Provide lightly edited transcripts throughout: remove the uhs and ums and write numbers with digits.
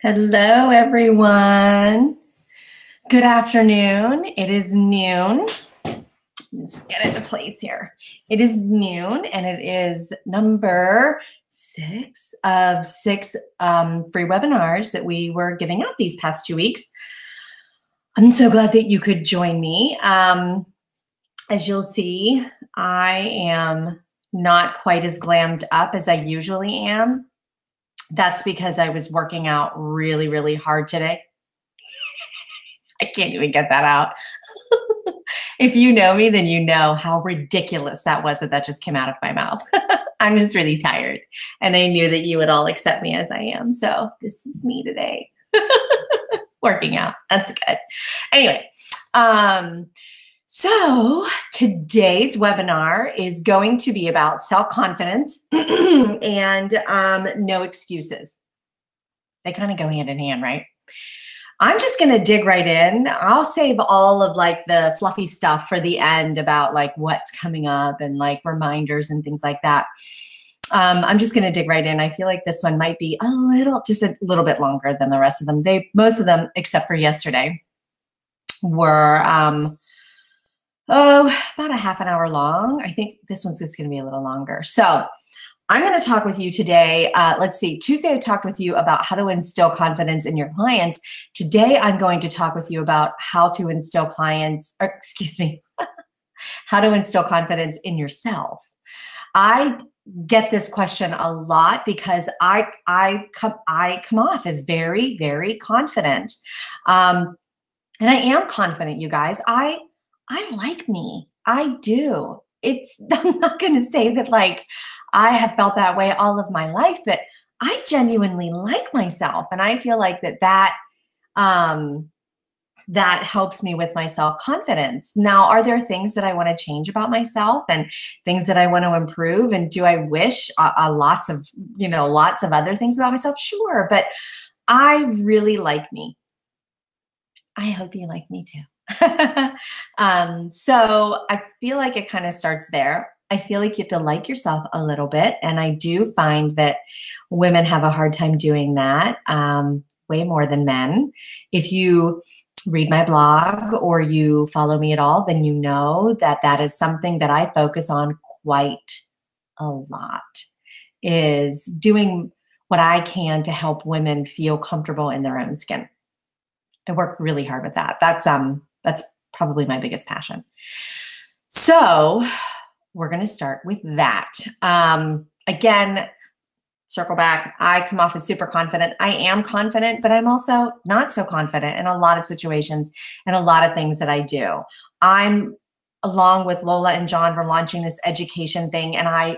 Hello, everyone. Good afternoon. It is noon. Let's get into place here. It is noon, and it is number 6 of 6 free webinars that we were giving out these past 2 weeks. I'm so glad that you could join me. As you'll see, I am not quite as glammed up as I usually am. That's because I was working out really, really hard today. I can't even get that out. If you know me, then you know how ridiculous that was that just came out of my mouth. I'm just really tired. And I knew that you would all accept me as I am. So this is me today. Working out. That's good. Anyway, so today's webinar is going to be about self-confidence and no excuses. They kind of go hand in hand, right? I'm just going to dig right in. I'll save all of like the fluffy stuff for the end about like what's coming up and like reminders and things like that. I'm just going to dig right in. I feel like this one might be just a little bit longer than the rest of them. Most of them, except for yesterday, were about a half an hour long. I think this one's just going to be a little longer. So I'm going to talk with you today. Let's see. Tuesday, I talked with you about how to instill confidence in your clients. Today, I'm going to talk with you about how to instill how to instill confidence in yourself. I get this question a lot because I come off as very, very confident. And I am confident, you guys. I like me. I do. I'm not going to say that like I have felt that way all of my life, but I genuinely like myself. And I feel like that helps me with my self-confidence. Now, are there things that I want to change about myself and things that I want to improve? And do I wish lots of other things about myself? Sure. But I really like me. I hope you like me too. So I feel like it kind of starts there. I feel like you have to like yourself a little bit. And I do find that women have a hard time doing that, way more than men. If you read my blog or you follow me at all, then you know that is something that I focus on quite a lot, is doing what I can to help women feel comfortable in their own skin. I work really hard with that. That's probably my biggest passion. So we're going to start with that. Again, circle back. I come off as super confident. I am confident, but I'm also not so confident in a lot of situations and a lot of things that I do. I'm, along with Lola and John, we're launching this education thing, and I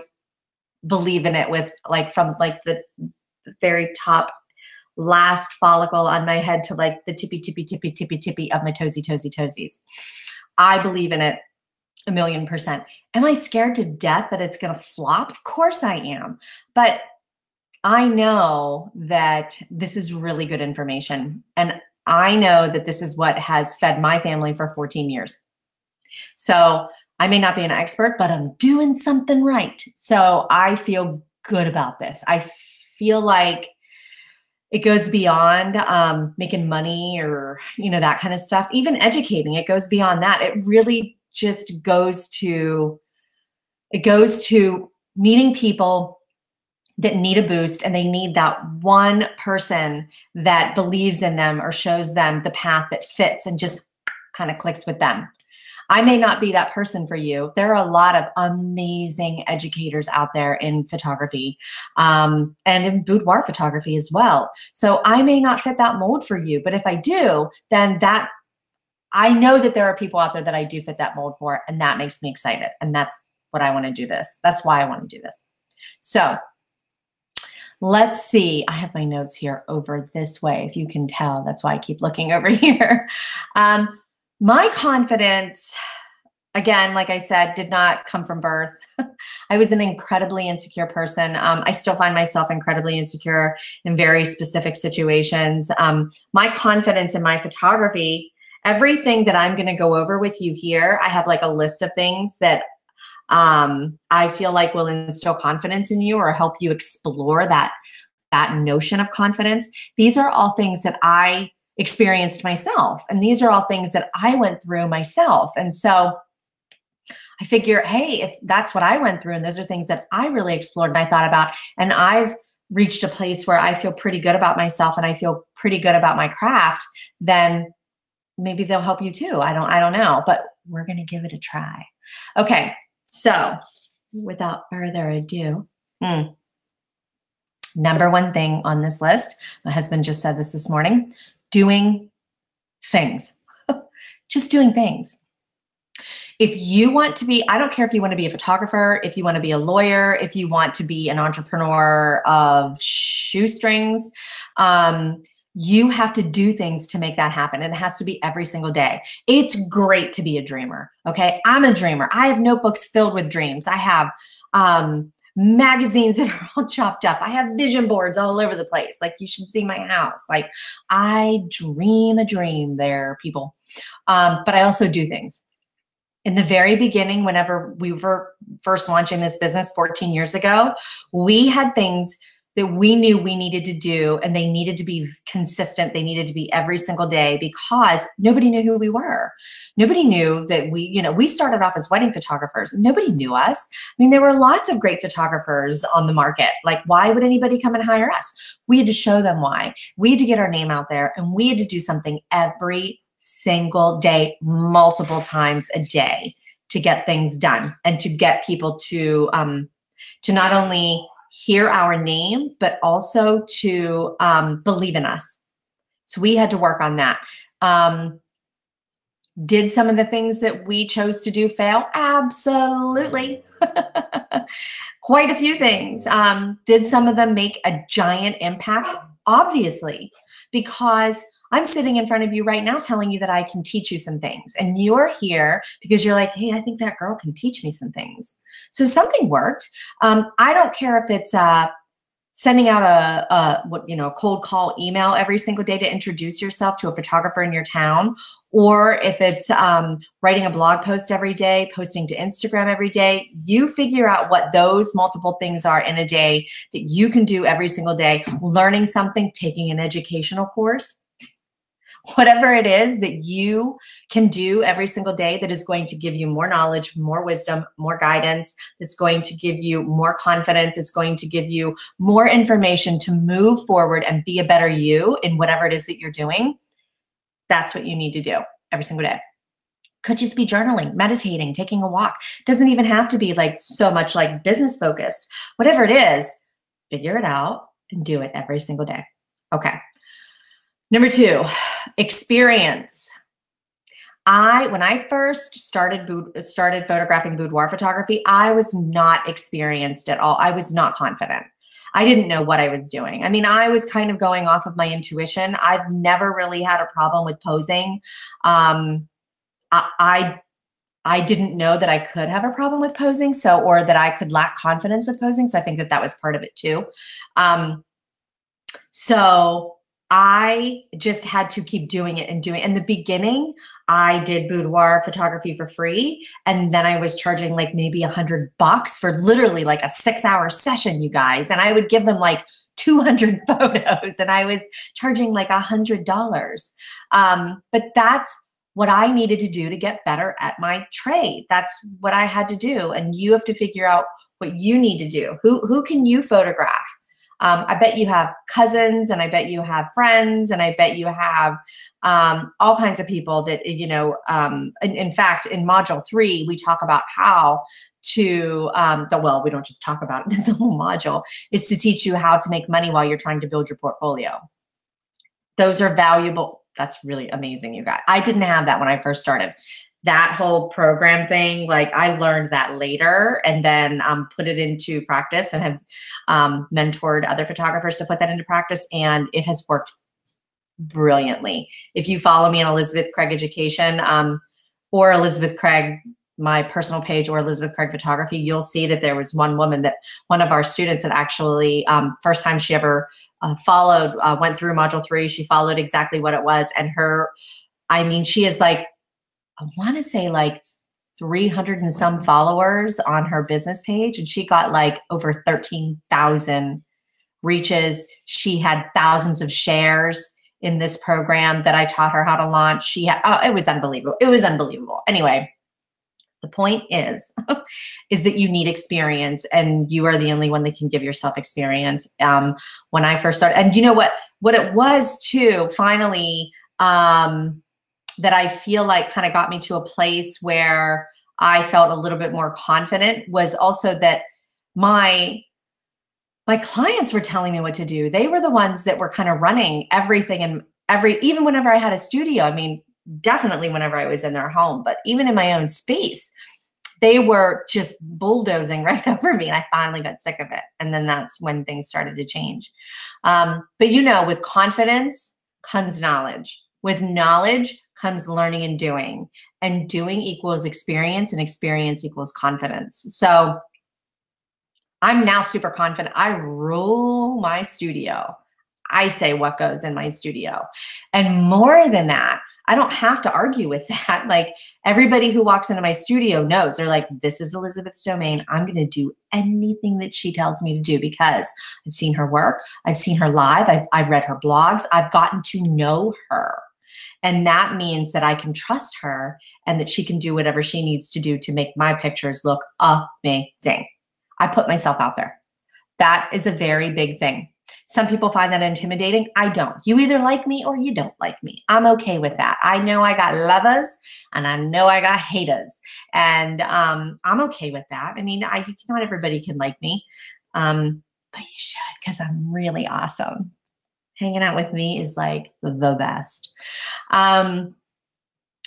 believe in it with from the very top last follicle on my head to like the tippy of my toesies. I believe in it 1,000,000%. Am I scared to death that it's going to flop? Of course I am. But I know that this is really good information. And I know that this is what has fed my family for 14 years. So I may not be an expert, but I'm doing something right. So I feel good about this. I feel like it goes beyond making money or, that kind of stuff. Even educating, it goes beyond that. It really just goes to meeting people that need a boost, and they need that one person that believes in them or shows them the path that fits and just kind of clicks with them. I may not be that person for you. There are a lot of amazing educators out there in photography and in boudoir photography as well. So I may not fit that mold for you, but if I do, then I know that there are people out there that I do fit that mold for, and that makes me excited. And that's what I want to do this. That's why I want to do this. So let's see. I have my notes here over this way. If you can tell, that's why I keep looking over here. My confidence, again, like I said, did not come from birth. I was an incredibly insecure person. I still find myself incredibly insecure in very specific situations. My confidence in my photography, everything that I'm going to go over with you here, I have like a list of things that I feel like will instill confidence in you or help you explore that that notion of confidence, these are all things that I experienced myself. And these are all things that I went through myself. And so I figure, hey, if that's what I went through and those are things that I really explored and I thought about, and I've reached a place where I feel pretty good about myself and I feel pretty good about my craft, then maybe they'll help you too. I don't know, but we're going to give it a try. Okay. So without further ado, number one thing on this list, my husband just said this morning, doing things, just doing things. If you want to be, I don't care if you want to be a photographer, if you want to be a lawyer, if you want to be an entrepreneur of shoestrings, you have to do things to make that happen. And it has to be every single day. It's great to be a dreamer. Okay. I'm a dreamer. I have notebooks filled with dreams. I have, magazines that are all chopped up. I have vision boards all over the place. Like, you should see my house. Like, I dream a dream there, people. But I also do things. In the very beginning, whenever we were first launching this business 14 years ago, we had things that we knew we needed to do, and they needed to be consistent. They needed to be every single day because nobody knew who we were. Nobody knew that we started off as wedding photographers. Nobody knew us. I mean, there were lots of great photographers on the market. Like, why would anybody come and hire us? We had to show them why. We had to get our name out there, and we had to do something every single day, multiple times a day, to get things done and to get people to not only hear our name, but also to believe in us. So we had to work on that. Did some of the things that we chose to do fail? Absolutely. Quite a few things. Did some of them make a giant impact? Obviously, because I'm sitting in front of you right now telling you that I can teach you some things, and you're here because you're like, hey, I think that girl can teach me some things. So something worked. I don't care if it's sending out a cold call email every single day to introduce yourself to a photographer in your town, or if it's writing a blog post every day, posting to Instagram every day. You figure out what those multiple things are in a day that you can do every single day. Learning something, taking an educational course, whatever it is that you can do every single day that is going to give you more knowledge, more wisdom, more guidance, that's going to give you more confidence, it's going to give you more information to move forward and be a better you in whatever it is that you're doing. That's what you need to do every single day. Could just be journaling, meditating, taking a walk. Doesn't even have to be like so much like business focused. Whatever it is, figure it out and do it every single day. Okay. Number 2, experience. When I first started photographing boudoir photography, I was not experienced at all. I was not confident. I didn't know what I was doing. I mean, I was kind of going off of my intuition. I've never really had a problem with posing. I didn't know that I could have a problem with posing, or that I could lack confidence with posing. So I think that was part of it too. So I just had to keep doing it and doing it. In the beginning, I did boudoir photography for free. And then I was charging like maybe $100 for literally like a 6-hour session, you guys. And I would give them like 200 photos, and I was charging like $100. But that's what I needed to do to get better at my trade. That's what I had to do. And you have to figure out what you need to do. Who can you photograph? I bet you have cousins, and I bet you have friends, and I bet you have all kinds of people that, in fact, in module 3, we talk about how to, we don't just talk about it. This whole module is to teach you how to make money while you're trying to build your portfolio. Those are valuable. That's really amazing, you guys. I didn't have that when I first started. That whole program thing, like, I learned that later, and then put it into practice, and have mentored other photographers to put that into practice, and it has worked brilliantly. If you follow me on Elizabeth Craig Education, or Elizabeth Craig, my personal page, or Elizabeth Craig Photography, you'll see that there was one woman that one of our students had actually, first time she ever followed, went through module 3, she followed exactly what it was, and she is like, I want to say like 300 and some followers on her business page, and she got like over 13,000 reaches. She had thousands of shares in this program that I taught her how to launch. She had, oh, it was unbelievable. It was unbelievable. Anyway, the point is, is that you need experience, and you are the only one that can give yourself experience. When I first started, and you know what it was too, finally, that I feel like kind of got me to a place where I felt a little bit more confident, was also that my clients were telling me what to do. They were the ones that were kind of running everything, and even whenever I had a studio, I mean, definitely whenever I was in their home, but even in my own space, they were just bulldozing right over me. And I finally got sick of it. And then that's when things started to change. But with confidence comes knowledge. With knowledge comes learning and doing. And doing equals experience, and experience equals confidence. So I'm now super confident. I rule my studio. I say what goes in my studio. And more than that, I don't have to argue with that. Like, everybody who walks into my studio knows, they're like, this is Elizabeth's domain. I'm going to do anything that she tells me to do, because I've seen her work. I've seen her live. I've read her blogs. I've gotten to know her. And that means that I can trust her, and that she can do whatever she needs to do to make my pictures look amazing. I put myself out there. That is a very big thing. Some people find that intimidating. I don't. You either like me or you don't like me. I'm okay with that. I know I got lovers, and I know I got haters, and I'm okay with that. I mean, not everybody can like me, but you should, because I'm really awesome. Hanging out with me is like the best.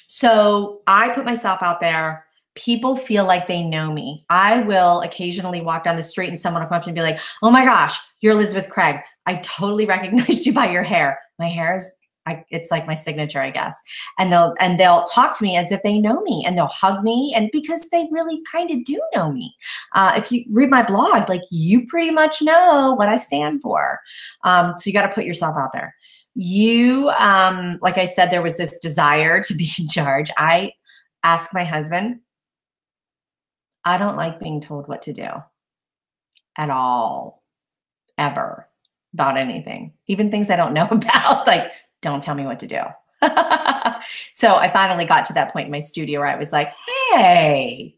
So I put myself out there. People feel like they know me. I will occasionally walk down the street and someone will come up to me and be like, oh my gosh, you're Elizabeth Craig. I totally recognized you by your hair. My hair is, it's like my signature, I guess. And they'll talk to me as if they know me, and they'll hug me, and because they really kind of do know me. If you read my blog, like, you pretty much know what I stand for. So you got to put yourself out there. Like I said, there was this desire to be in charge. I asked my husband, I don't like being told what to do at all, ever, about anything, even things I don't know about. Like, don't tell me what to do. So I finally got to that point in my studio where I was like, hey,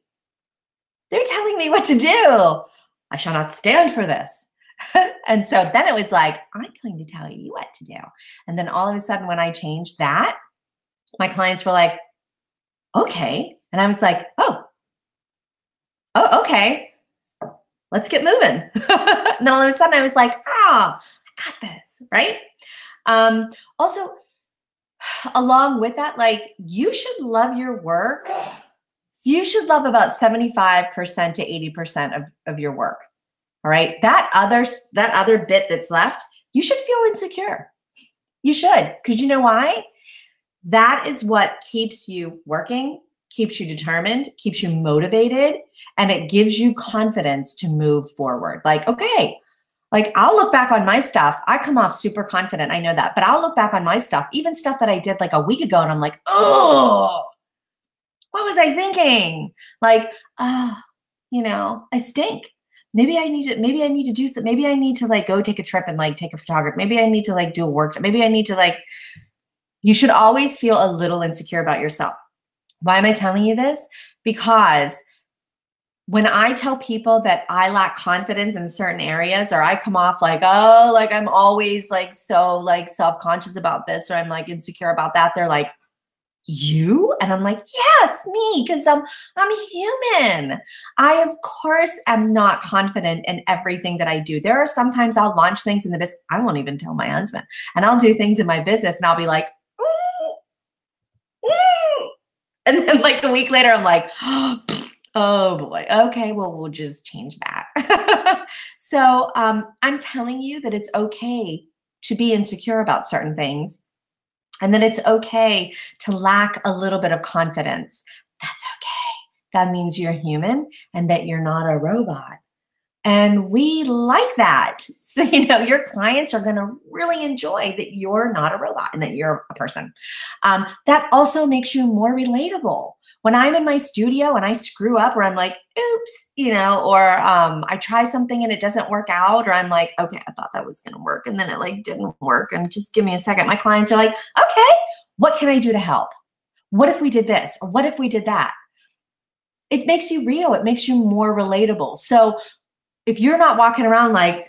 they're telling me what to do. I shall not stand for this. And so then it was like, I'm going to tell you what to do. And then all of a sudden, when I changed that, my clients were like, okay. And I was like, oh, okay, let's get moving. And then all of a sudden I was like, I got this, right? Also, along with that, like, you should love your work. You should love about 75% to 80% of your work. All right. That other bit that's left, you should feel insecure. You should, because you know why? That is what keeps you working, keeps you determined, keeps you motivated, and it gives you confidence to move forward. Like, okay, like, I'll look back on my stuff. I come off super confident. I know that, but I'll look back on my stuff, even stuff that I did like a week ago, and I'm like, oh, what was I thinking? Like, I stink. Maybe I need to do something. Maybe I need to like go take a trip and like take a photographer. Maybe I need to like do a workshop. Maybe I need to like, you should always feel a little insecure about yourself. Why am I telling you this? Because when I tell people that I lack confidence in certain areas, or I come off like, oh, like I'm always like so like self-conscious about this, or I'm like insecure about that, they're like, you? And I'm like, yes, me, because I'm human. I, of course, am not confident in everything that I do. There are sometimes I'll launch things in the business. I won't even tell my husband. And I'll do things in my business and I'll be like, and then like a week later, I'm like, oh boy, okay, well, we'll just change that. So I'm telling you that it's okay to be insecure about certain things, and that it's okay to lack a little bit of confidence. That's okay. That means you're human and that you're not a robot. And we like that. So, your clients are going to really enjoy that you're not a robot and that you're a person. That also makes you more relatable. When I'm in my studio and I screw up or I'm like, oops, or I try something and it doesn't work out, or I'm like, okay, I thought that was going to work and then it like didn't work. And just give me a second. My clients are like, okay, what can I do to help? What if we did this? Or what if we did that? It makes you real. It makes you more relatable. So if you're not walking around like,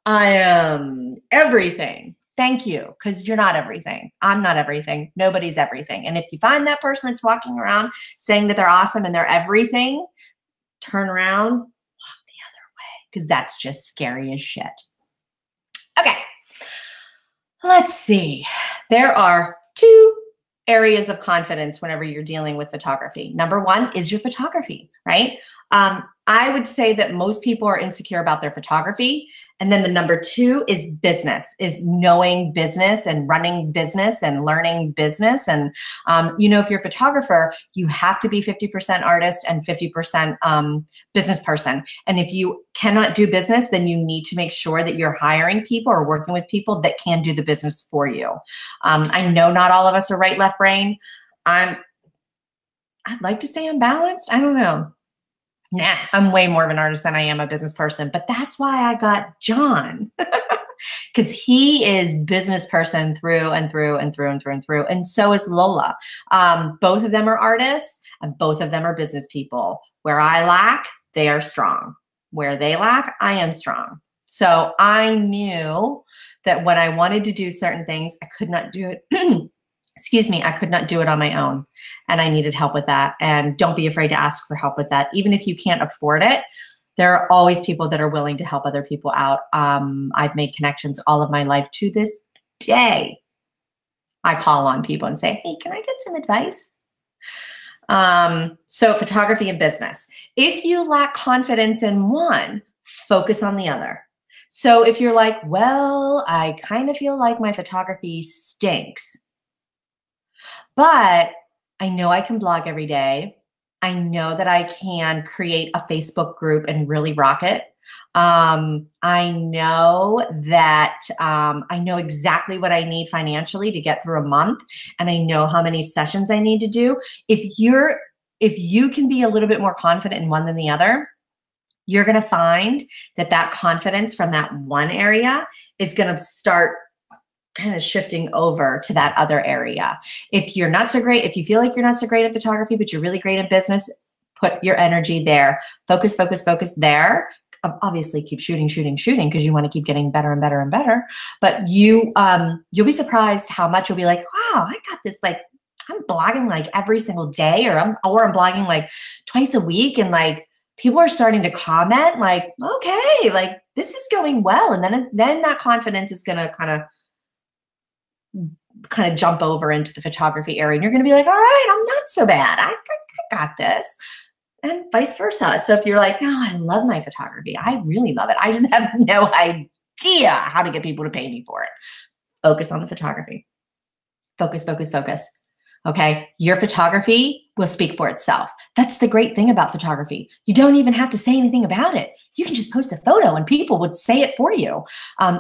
I am everything, thank you, because you're not everything. I'm not everything. Nobody's everything. And if you find that person that's walking around saying that they're awesome and they're everything, turn around, walk the other way, because that's just scary as shit. Okay, let's see. There are 2 areas of confidence whenever you're dealing with photography. Number 1 is your photography, right? I would say that most people are insecure about their photography. And then the number 2 is business, is knowing business and running business and learning business. And, if you're a photographer, you have to be 50% artist and 50% business person. And if you cannot do business, then you need to make sure that you're hiring people or working with people that can do the business for you. I know not all of us are right, left brain. I'd like to say I'm balanced. I don't know. Nah, I'm way more of an artist than I am a business person, but that's why I got John, because he is business person through and through and through and through and through. And so is Lola. Both of them are artists and both of them are business people. Where I lack, they are strong. Where they lack, I am strong. So I knew that when I wanted to do certain things, I could not do it. Excuse me, I could not do it on my own, and I needed help with that. And don't be afraid to ask for help with that. Even if you can't afford it, there are always people that are willing to help other people out. I've made connections all of my life. To this day, I call on people and say, hey, can I get some advice? So photography and business. If you lack confidence in one, focus on the other. So if you're like, well, I kind of feel like my photography stinks, but I know I can blog every day. I know that I can create a Facebook group and really rock it. I know that I know exactly what I need financially to get through a month, and I know how many sessions I need to do. If you can be a little bit more confident in one than the other, you're going to find that that confidence from that one area is going to start kind of shifting over to that other area. If you're not so great, if you feel like you're not so great at photography, but you're really great at business, put your energy there. Focus, focus, focus there. Obviously keep shooting because you want to keep getting better and better and better. But you'll be surprised how much you'll be like, wow, I got this, like, I'm blogging like every single day, or I'm blogging like twice a week, and like people are starting to comment like, okay, like this is going well. And then that confidence is going to kind of jump over into the photography area, and you're going to be like, all right, I'm not so bad. I got this. And vice versa. So if you're like, oh, I love my photography, I really love it, I just have no idea how to get people to pay me for it, focus on the photography. Focus, focus, focus. Okay, your photography will speak for itself. That's the great thing about photography. You don't even have to say anything about it. You can just post a photo and people would say it for you.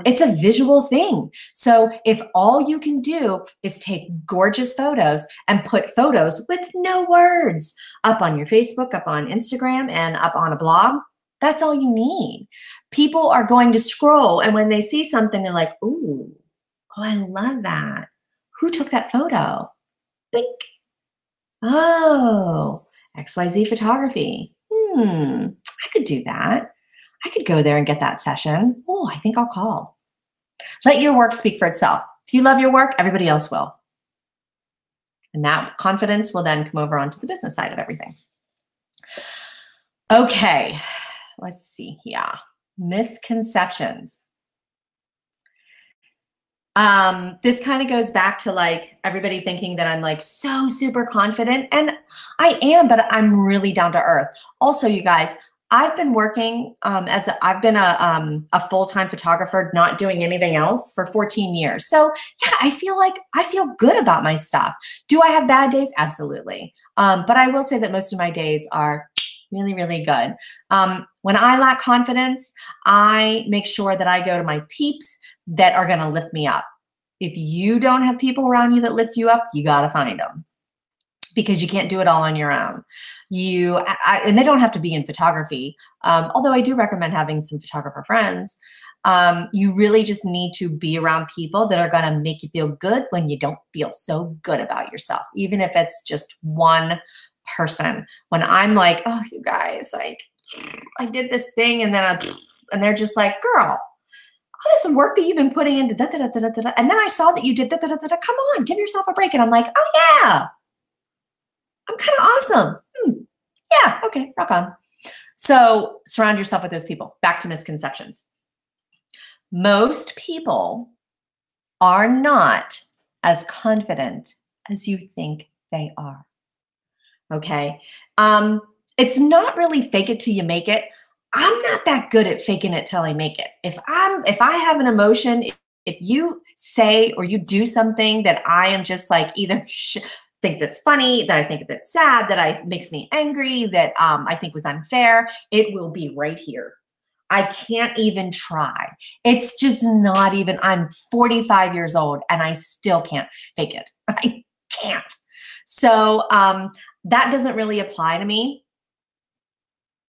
It's a visual thing. So if all you can do is take gorgeous photos and put photos with no words up on your Facebook, up on Instagram, and up on a blog, that's all you need. People are going to scroll, and when they see something, they're like, ooh, oh, I love that. Who took that photo? Bink. Oh, XYZ photography. I could do that. I could go there and get that session. Oh, I think I'll call. Let your work speak for itself. If you love your work, everybody else will. And that confidence will then come over onto the business side of everything. Okay, let's see here. Misconceptions. This kind of goes back to like everybody thinking that I'm like so super confident, and I am, but I'm really down to earth. Also, you guys, I've been working I've been a full-time photographer, not doing anything else, for 14 years. So yeah, I feel good about my stuff. Do I have bad days? Absolutely. But I will say that most of my days are Really, really good. When I lack confidence, I make sure that I go to my peeps that are going to lift me up. If you don't have people around you that lift you up, you got to find them because you can't do it all on your own. And they don't have to be in photography, although I do recommend having some photographer friends. You really just need to be around people that are going to make you feel good when you don't feel so good about yourself, even if it's just one person. When I'm like, oh, you guys, like, I did this thing, and then and they're just like, girl, all this work that you've been putting into da da da da da da, and then I saw that you did da da da da da. Come on, give yourself a break. And I'm like, oh yeah, I'm kind of awesome. Yeah, okay, rock on. So surround yourself with those people. Back to misconceptions. Most people are not as confident as you think they are. Okay. It's not really fake it till you make it. I'm not that good at faking it till I make it. If I have an emotion, if you say or you do something that I am just like either think that's funny, that I think that's sad, that makes me angry, that I think was unfair, it will be right here. I can't even try. It's just not even, I'm 45 years old and I still can't fake it. I can't. So that doesn't really apply to me,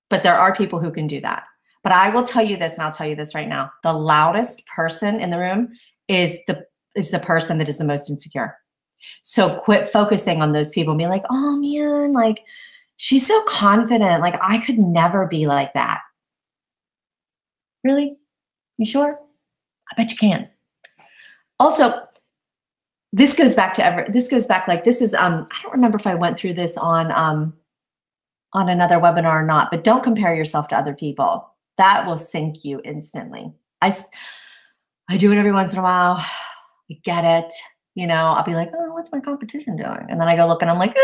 but there are people who can do that. But I will tell you this, and I'll tell you this right now. The loudest person in the room is the person that is the most insecure. So quit focusing on those people and be like, oh man, like she's so confident. Like I could never be like that. Really? You sure? I bet you can. Also, this goes back like this is I don't remember if I went through this on another webinar or not, but don't compare yourself to other people. That will sink you instantly. I do it every once in a while. I get it. You know, I'll be like, oh, what's my competition doing? And then I go look and I'm like,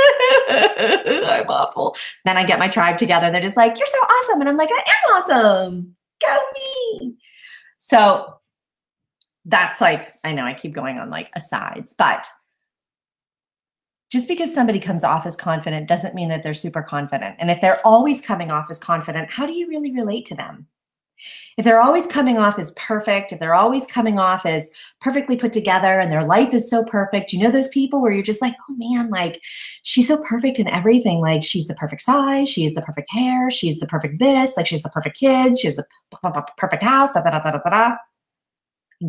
I'm awful. Then I get my tribe together. They're just like, you're so awesome. And I'm like, I am awesome. Go me. So that's like, I know I keep going on like asides, but just because somebody comes off as confident doesn't mean that they're super confident. And if they're always coming off as confident, how do you really relate to them? If they're always coming off as perfect, if they're always coming off as perfectly put together and their life is so perfect, you know those people where you're just like, oh man, like she's so perfect in everything. Like she's the perfect size, she has the perfect hair, she's the perfect this, like she's the perfect kids, she has the perfect house, da, da, da, da, da, da.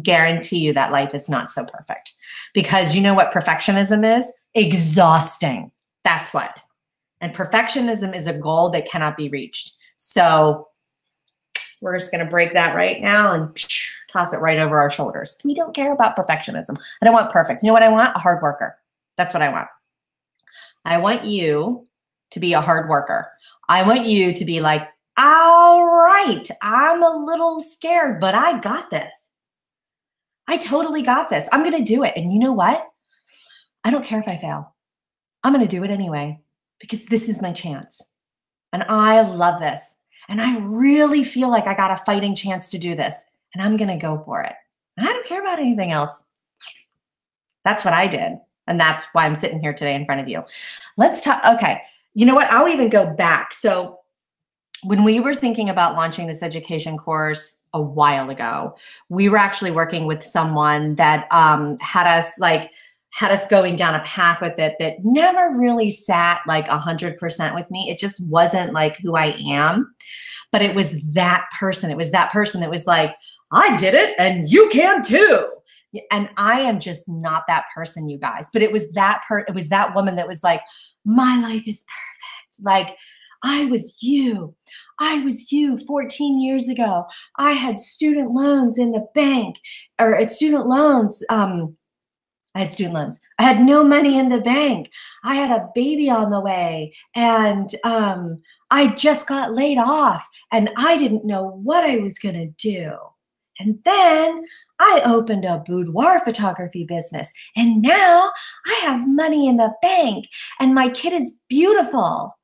Guarantee you that life is not so perfect. Because you know what perfectionism is? Exhausting. That's what. And perfectionism is a goal that cannot be reached. So we're just going to break that right now and toss it right over our shoulders. We don't care about perfectionism. I don't want perfect. You know what I want? A hard worker. That's what I want. I want you to be a hard worker. I want you to be like, all right, I'm a little scared, but I got this. I totally got this. I'm going to do it. And you know what? I don't care if I fail. I'm going to do it anyway because this is my chance. And I love this. And I really feel like I got a fighting chance to do this. And I'm going to go for it. And I don't care about anything else. That's what I did. And that's why I'm sitting here today in front of you. Let's talk. Okay. You know what? I'll even go back. So when we were thinking about launching this education course a while ago, we were actually working with someone that had us going down a path with it that never really sat like 100% with me. It just wasn't like who I am, but it was that person. It was that person that was like, I did it and you can too. And I am just not that person, you guys, but it was that woman that was like, my life is perfect. Like I was you 14 years ago. I had student loans in the bank or student loans. I had student loans. I had no money in the bank. I had a baby on the way and I just got laid off and I didn't know what I was going to do. And then I opened a boudoir photography business and now I have money in the bank and my kid is beautiful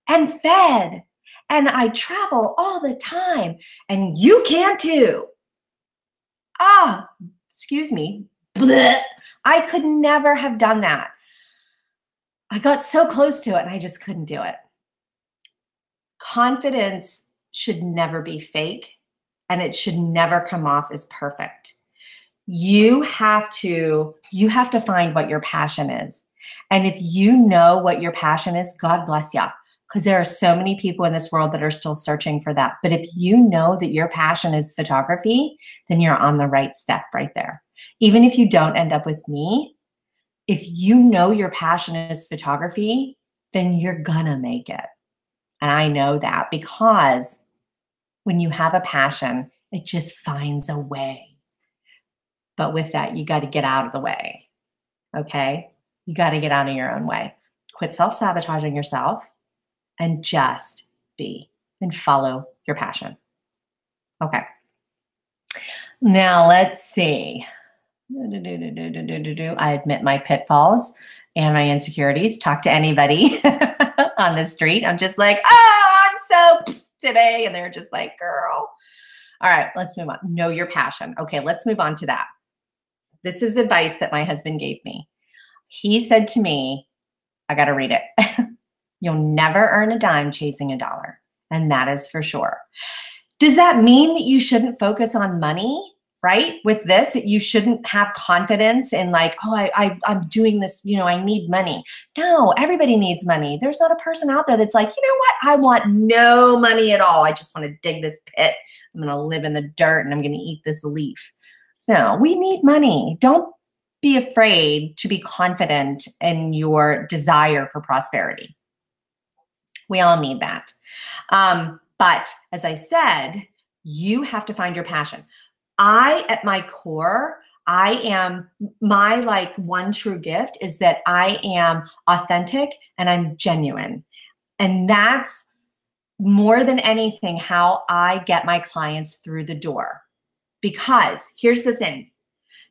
and fed and I travel all the time and you can too. Excuse me. Blech. I could never have done that. I got so close to it and I just couldn't do it. Confidence should never be fake, and it should never come off as perfect. You have to find what your passion is. And if you know what your passion is, God bless you. Because there are so many people in this world that are still searching for that. But if you know that your passion is photography, then you're on the right step right there. Even if you don't end up with me, if you know your passion is photography, then you're gonna make it. And I know that because when you have a passion, it just finds a way. But with that, you got to get out of the way. Okay? You got to get out of your own way. Quit self-sabotaging yourself and just be and follow your passion. Okay. Now let's see. I admit my pitfalls and my insecurities. Talk to anybody on the street. I'm just like, oh, I'm so today. And they're just like, girl. All right, let's move on. Know your passion. Okay, let's move on to that. This is advice that my husband gave me. He said to me, I got to read it. You'll never earn a dime chasing a dollar. And that is for sure. Does that mean that you shouldn't focus on money? Right? With this, you shouldn't have confidence in like, oh, I'm doing this, I need money. No, everybody needs money. There's not a person out there that's like, you know what? I want no money at all. I just want to dig this pit. I'm going to live in the dirt and I'm going to eat this leaf. No, we need money. Don't be afraid to be confident in your desire for prosperity. We all need that. But as I said, you have to find your passion. At my core, my one true gift is that I am authentic and I'm genuine. And that's more than anything how I get my clients through the door. Because here's the thing,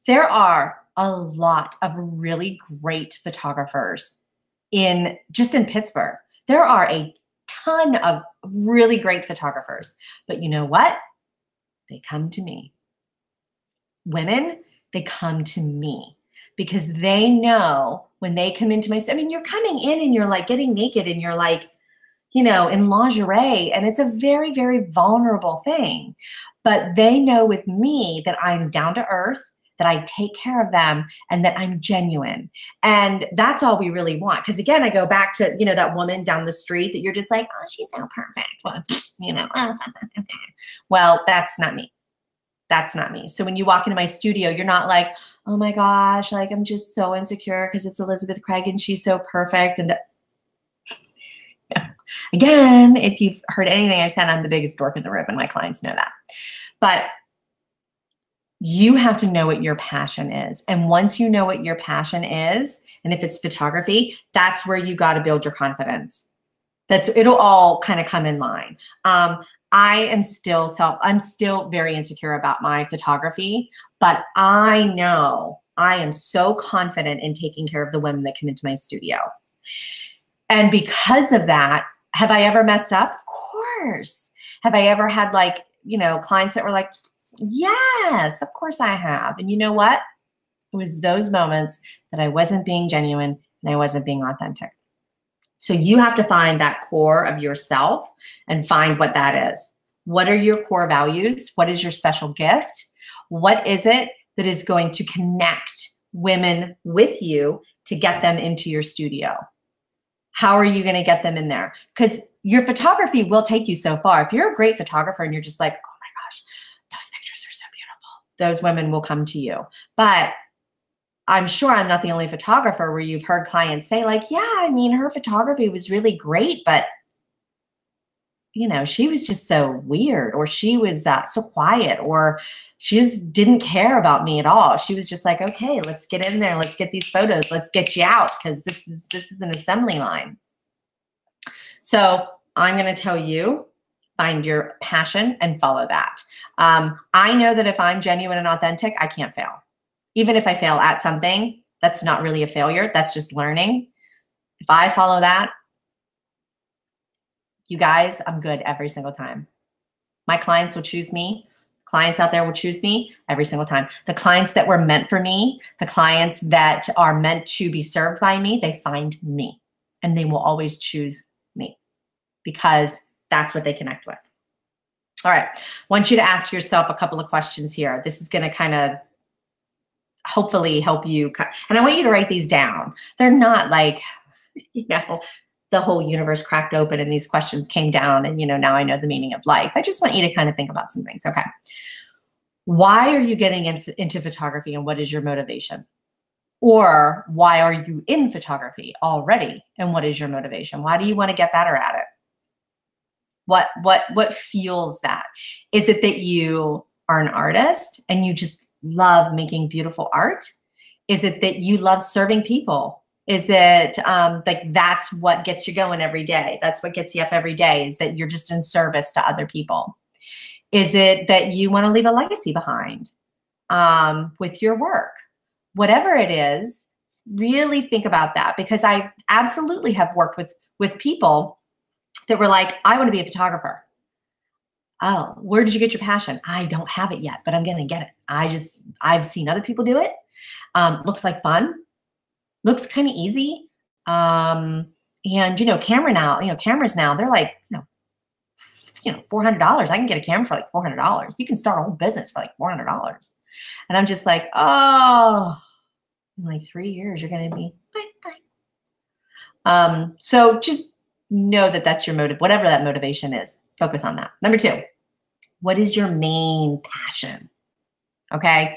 there are a lot of really great photographers just in Pittsburgh. There are a ton of really great photographers, but you know what? They come to me. Women, they come to me because they know when they come into my, you're coming in and you're like getting naked and you're like, in lingerie, and it's a very, very vulnerable thing. But they know with me that I'm down to earth, that I take care of them, and that I'm genuine. And that's all we really want. Because again, I go back to, that woman down the street that you're just like, oh, she's so perfect. Well, that's not me. That's not me. So when you walk into my studio, you're not like, oh my gosh, like I'm just so insecure because it's Elizabeth Craig and she's so perfect. And again, if you've heard anything I've said, I'm the biggest dork in the room and my clients know that. But you have to know what your passion is. And once you know what your passion is, and if it's photography, that's where you got to build your confidence. It'll all kind of come in line. I'm still very insecure about my photography, but I know I am so confident in taking care of the women that come into my studio. And because of that, have I ever messed up? Of course. Have I ever had clients that were like, yes, of course I have. And you know what? It was those moments that I wasn't being genuine and I wasn't being authentic. So you have to find that core of yourself and find what that is. What are your core values? What is your special gift? What is it that is going to connect women with you to get them into your studio? How are you going to get them in there? Because your photography will take you so far. If you're a great photographer and you're just like, oh my gosh, those pictures are so beautiful, those women will come to you. But I'm sure I'm not the only photographer where you've heard clients say like, yeah, her photography was really great, but she was just so weird, or she was so quiet, or she just didn't care about me at all. She was just like, okay, let's get in there. Let's get these photos. Let's get you out because this is an assembly line. So I'm going to tell you, find your passion and follow that. I know that if I'm genuine and authentic, I can't fail. Even if I fail at something, that's not really a failure. That's just learning. If I follow that, you guys, I'm good every single time. My clients will choose me. Clients out there will choose me every single time. The clients that were meant for me, the clients that are meant to be served by me, they find me and they will always choose me because That's what they connect with. All right. I want you to ask yourself a couple of questions here. This is going to kind of hopefully help you. And I want you to write these down. They're not like, the whole universe cracked open and these questions came down and, now I know the meaning of life. I just want you to kind of think about some things. Okay. Why are you getting into photography and what is your motivation? Or why are you in photography already and what is your motivation? Why do you want to get better at it? What fuels that? Is it that you are an artist and you just love making beautiful art? Is it that you love serving people? Is it like that's what gets you going every day? That's what gets you up every day, is that you're just in service to other people? Is it that you want to leave a legacy behind with your work? Whatever it is, really think about that, because I absolutely have worked with people that were like, I want to be a photographer. Oh, where did you get your passion? I don't have it yet, but I'm going to get it. I've seen other people do it. Looks like fun. Looks kind of easy. And cameras now, they're like, $400. I can get a camera for like $400. You can start a whole business for like $400. And I'm just like, oh, in like 3 years, you're going to be bye. So just know that that's your motive, whatever that motivation is, focus on that. Number 2, what is your main passion? Okay.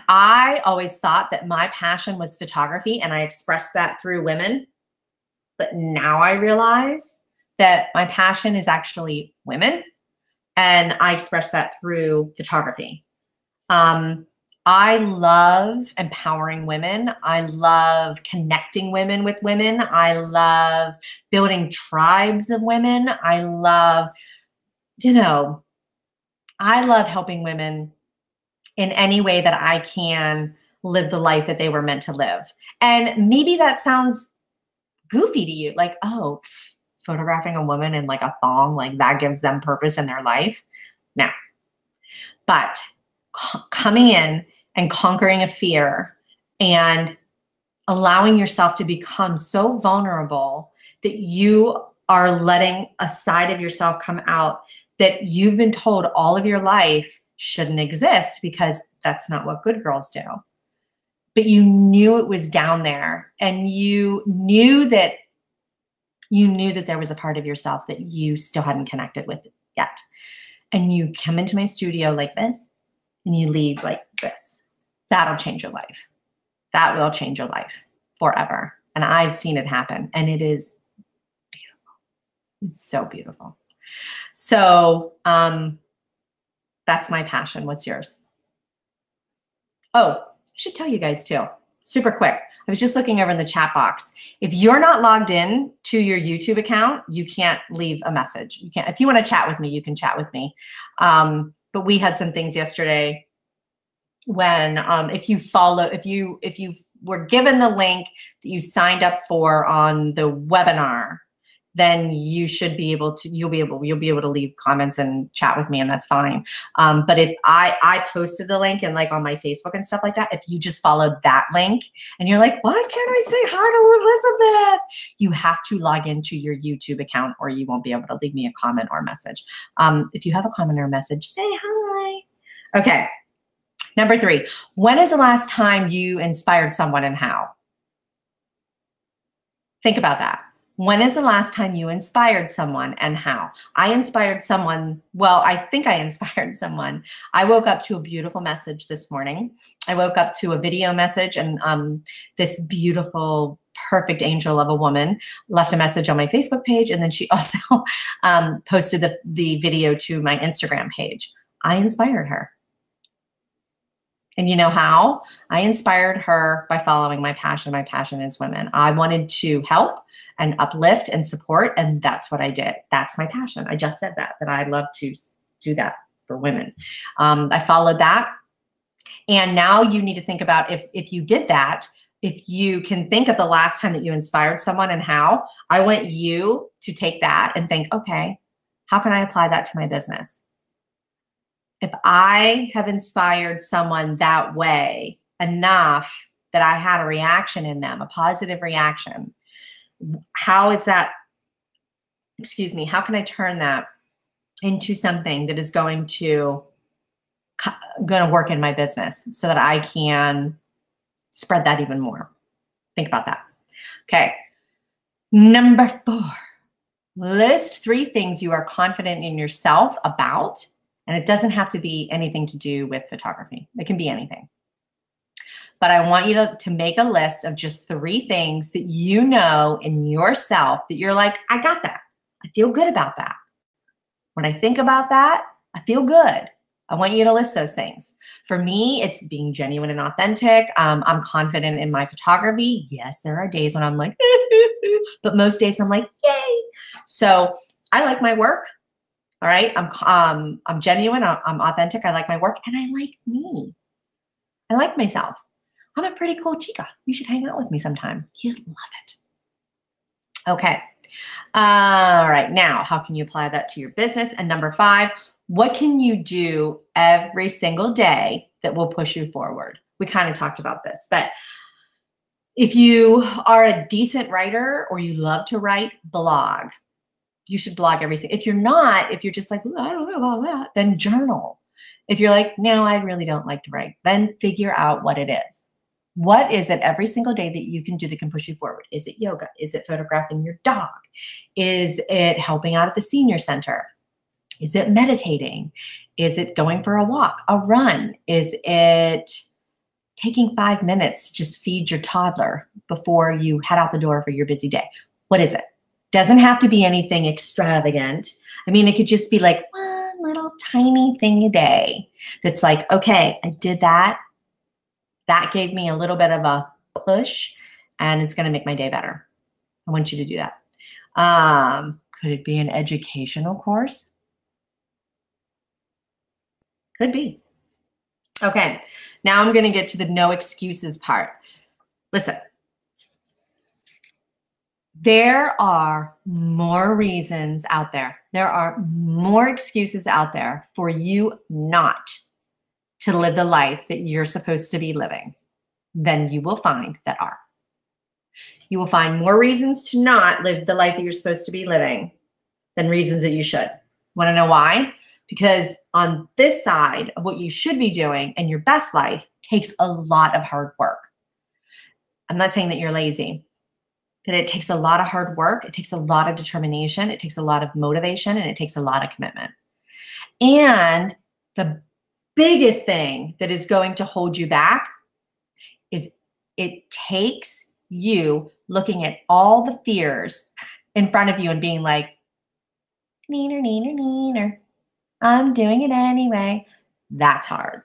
I always thought that my passion was photography and I expressed that through women. But now I realize that my passion is actually women and I express that through photography. I love empowering women. I love connecting women with women. I love building tribes of women. I love helping women in any way that I can live the life that they were meant to live. And maybe that sounds goofy to you, like, oh, photographing a woman in like a thong, like that gives them purpose in their life. No. But coming in and conquering a fear and allowing yourself to become so vulnerable that you are letting a side of yourself come out that you've been told all of your life shouldn't exist because that's not what good girls do. But you knew it was down there and you knew that there was a part of yourself that you still hadn't connected with yet. And you come into my studio like this and you leave like this. That'll change your life. That will change your life forever. And I've seen it happen and it is beautiful. It's so beautiful. So, that's my passion. What's yours? Oh, I should tell you guys too, super quick. I was just looking over in the chat box. If you're not logged in to your YouTube account, you can't leave a message. You can't. If you want to chat with me, you can chat with me. But we had some things yesterday when if you were given the link that you signed up for on the webinar, then you should be able to, you'll be able to leave comments and chat with me, and that's fine. But if I posted the link and like on my Facebook and stuff like that, if you just followed that link and you're like, why can't I say hi to Elizabeth? You have to log into your YouTube account or you won't be able to leave me a comment or a message. If you have a comment or a message, say hi. Okay. Number 3, when is the last time you inspired someone and how? Think about that. When is the last time you inspired someone and how? I inspired someone, well, I think I inspired someone. I woke up to a beautiful message this morning. I woke up to a video message and this beautiful, perfect angel of a woman left a message on my Facebook page. And then she also posted the video to my Instagram page. I inspired her. And you know how? I inspired her by following my passion. My passion is women. I wanted to help and uplift and support, and that's what I did. That's my passion. I just said that I love to do that for women. I followed that. And now you need to think about if you did that, if you can think of the last time that you inspired someone and how, I want you to take that and think, okay, how can I apply that to my business? If I have inspired someone that way enough that I had a reaction in them, a positive reaction, how is that excuse me, how can I turn that into something that is going to work in my business so that I can spread that even more? Think about that. Okay. Number 4, list 3 things you are confident in yourself about. And it doesn't have to be anything to do with photography. It can be anything. But I want you to make a list of just 3 things that you know in yourself that you're like, I got that. I feel good about that. When I think about that, I feel good. I want you to list those things. For me, it's being genuine and authentic. I'm confident in my photography. Yes, there are days when I'm like, but most days I'm like, yay. So I like my work. All right. I'm genuine. I'm authentic. I like my work, and I like me. I like myself. I'm a pretty cool chica. You should hang out with me sometime. You'd love it. Okay. All right. Now, how can you apply that to your business? And number 5, what can you do every single day that will push you forward? We kind of talked about this, but if you are a decent writer or you love to write, blog. You should blog every single. If you're not, if you're just like, I don't know about that, then journal. If you're like, no, I really don't like to write, then figure out what it is. What is it every single day that you can do that can push you forward? Is it yoga? Is it photographing your dog? Is it helping out at the senior center? Is it meditating? Is it going for a walk, a run? Is it taking 5 minutes to just feed your toddler before you head out the door for your busy day? What is it? Doesn't have to be anything extravagant. I mean, it could just be like one little tiny thing a day that's like, okay, I did that. That gave me a little bit of a push, and it's going to make my day better. I want you to do that. Could it be an educational course? Could be. Okay, now I'm going to get to the no excuses part. Listen, there are more reasons out there. There are more excuses out there for you not to live the life that you're supposed to be living than you will find that are. You will find more reasons to not live the life that you're supposed to be living than reasons that you should. Want to know why? Because on this side of what you should be doing and your best life takes a lot of hard work. I'm not saying that you're lazy, but it takes a lot of hard work. It takes a lot of determination. It takes a lot of motivation, and it takes a lot of commitment. And the biggest thing that is going to hold you back is it takes you looking at all the fears in front of you and being like, neener, neener, neener. I'm doing it anyway. That's hard.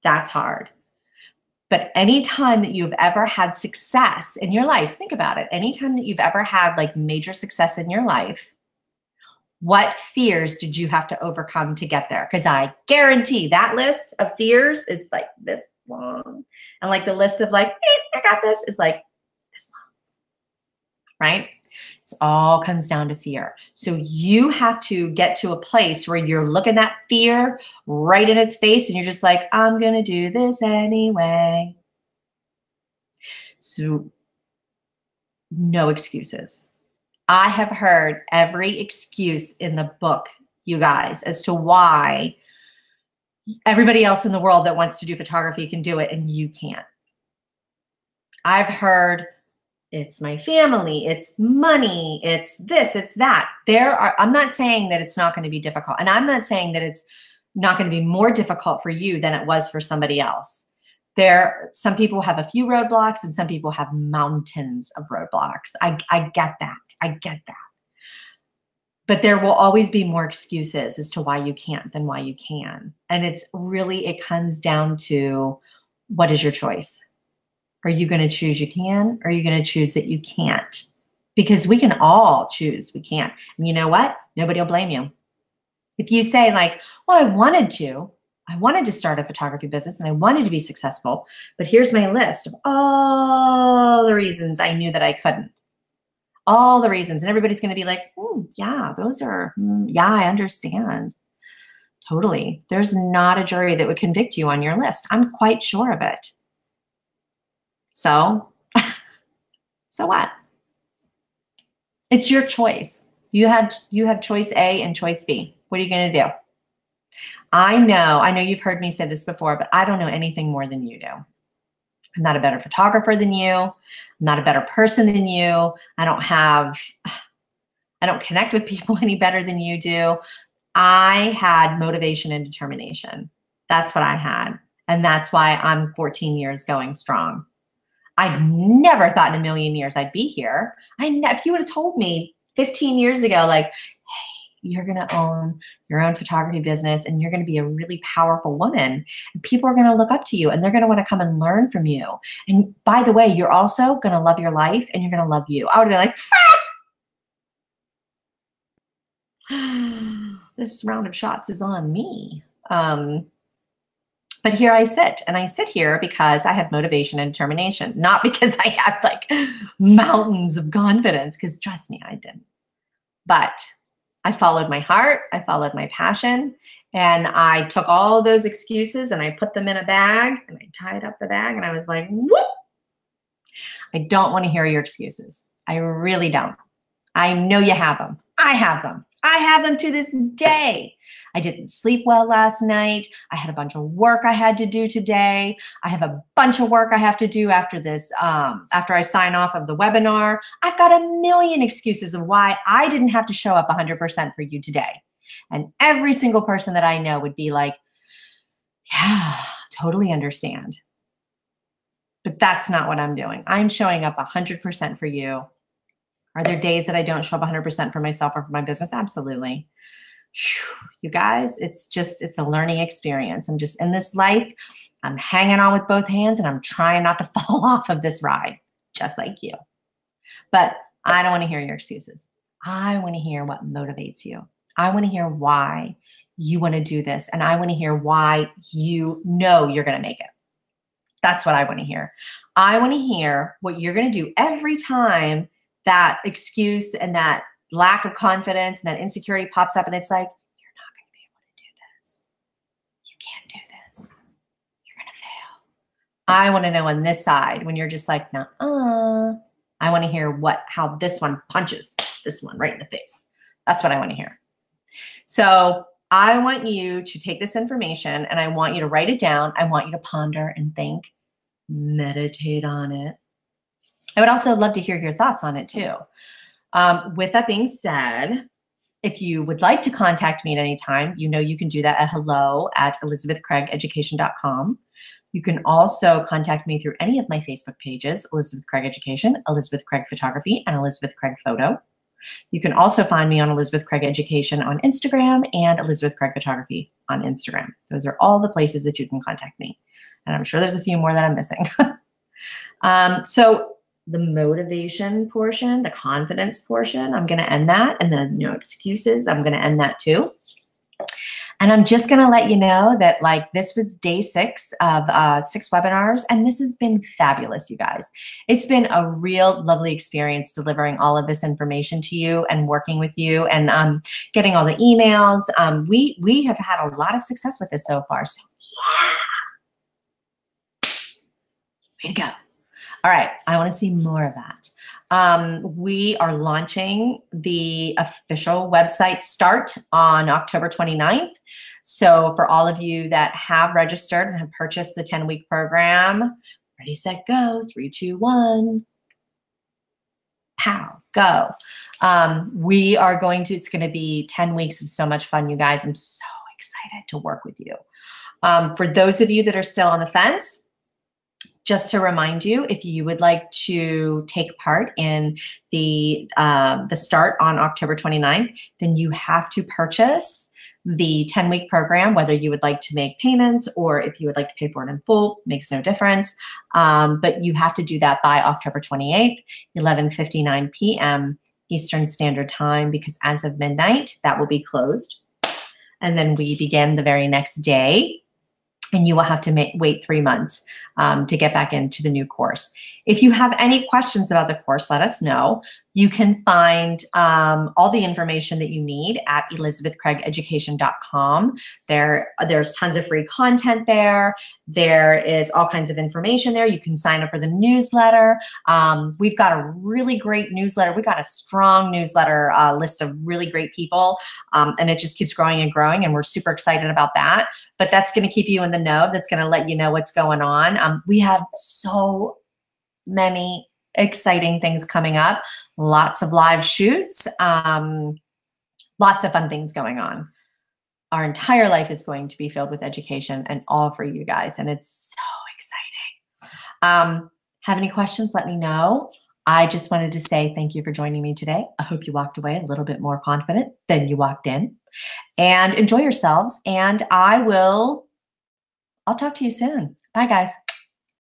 That's hard. But anytime that you've ever had success in your life, think about it. Anytime that you've ever had like major success in your life, what fears did you have to overcome to get there? Because I guarantee that list of fears is like this long. And like the list of like, I got this is like this long, right? It all comes down to fear. So you have to get to a place where you're looking at fear right in its face and you're just like, I'm going to do this anyway. So no excuses. I have heard every excuse in the book, you guys, as to why everybody else in the world that wants to do photography can do it and you can't. I've heard it's my family, it's money, it's this, it's that. I'm not saying that it's not going to be difficult. And I'm not saying that it's not going to be more difficult for you than it was for somebody else. Some people have a few roadblocks and some people have mountains of roadblocks. I get that. I get that. But there will always be more excuses as to why you can't than why you can. And it comes down to, what is your choice? Are you going to choose you can, or are you going to choose that you can't? Because we can all choose we can't. And you know what? Nobody will blame you. If you say like, well, I wanted to start a photography business and I wanted to be successful, but here's my list of all the reasons I knew that I couldn't. All the reasons. And everybody's going to be like, yeah, yeah, I understand. Totally. There's not a jury that would convict you on your list. I'm quite sure of it. So what? It's your choice. You have choice A and choice B. What are you going to do? I know you've heard me say this before, but I don't know anything more than you do. I'm not a better photographer than you. I'm not a better person than you. I don't connect with people any better than you do. I had motivation and determination. That's what I had. And that's why I'm 14 years going strong. I never thought in a million years I'd be here. If you would have told me 15 years ago, like, hey, you're going to own your own photography business and you're going to be a really powerful woman, and people are going to look up to you and they're going to want to come and learn from you. And by the way, you're also going to love your life and you're going to love you. I would have been like, this round of shots is on me. But here I sit, and I sit here because I have motivation and determination, not because I had like mountains of confidence, because trust me, I didn't. But I followed my heart, I followed my passion, and I took all those excuses and I put them in a bag and I tied up the bag and I was like, whoop. I don't want to hear your excuses. I really don't. I know you have them. I have them. I have them to this day. I didn't sleep well last night. I had a bunch of work I had to do today. I have a bunch of work I have to do after this, after I sign off of the webinar. I've got a million excuses of why I didn't have to show up 100% for you today. And every single person that I know would be like, yeah, totally understand. But that's not what I'm doing. I'm showing up 100% for you. Are there days that I don't show up 100% for myself or for my business? Absolutely. Whew, you guys, it's a learning experience. I'm just in this life. I'm hanging on with both hands and I'm trying not to fall off of this ride, just like you. But I don't want to hear your excuses. I want to hear what motivates you. I want to hear why you want to do this. And I want to hear why you know you're going to make it. That's what I want to hear. I want to hear what you're going to do every time that excuse and that lack of confidence and that insecurity pops up, and it's like, you're not going to be able to do this. You can't do this. You're going to fail. I want to know on this side when you're just like, nuh-uh. I want to hear how this one punches this one right in the face. That's what I want to hear. So I want you to take this information and I want you to write it down. I want you to ponder and think, meditate on it. I would also love to hear your thoughts on it too. With that being said, if you would like to contact me at any time, you know you can do that at hello@elizabethcraigeducation.com. You can also contact me through any of my Facebook pages, Elizabeth Craig Education, Elizabeth Craig Photography, and Elizabeth Craig Photo. You can also find me on Elizabeth Craig Education on Instagram and Elizabeth Craig Photography on Instagram. Those are all the places that you can contact me. And I'm sure there's a few more that I'm missing. So the motivation portion, the confidence portion, I'm going to end that. And the no excuses, I'm going to end that too. And I'm just going to let you know that like this was day 6 of 6 webinars. And this has been fabulous, you guys. It's been a real lovely experience delivering all of this information to you and working with you and getting all the emails. We have had a lot of success with this so far. So yeah, way to go. All right, I want to see more of that. We are launching the official website start on October 29th. So for all of you that have registered and have purchased the 10-week program, ready, set, go, 3, 2, 1, pow, go. It's going to be 10 weeks of so much fun, you guys. I'm so excited to work with you. For those of you that are still on the fence, just to remind you, if you would like to take part in the start on October 29th, then you have to purchase the 10-week program, whether you would like to make payments or if you would like to pay for it in full, makes no difference. But you have to do that by October 28th, 11:59 p.m. Eastern Standard Time, because as of midnight, that will be closed. And then we begin the very next day. And you will have to wait 3 months to get back into the new course. If you have any questions about the course, let us know. You can find all the information that you need at elizabethcraigeducation.com. There's tons of free content there. There is all kinds of information there. You can sign up for the newsletter. We've got a really great newsletter. We've got a strong newsletter list of really great people, and it just keeps growing and growing, and we're super excited about that. But that's going to keep you in the know. That's going to let you know what's going on. We have so many exciting things coming up, lots of live shoots, lots of fun things going on. Our entire life is going to be filled with education and all for you guys, and it's so exciting. Have any questions? Let me know. I just wanted to say thank you for joining me today. I hope you walked away a little bit more confident than you walked in, and enjoy yourselves, and I'll talk to you soon. Bye, guys.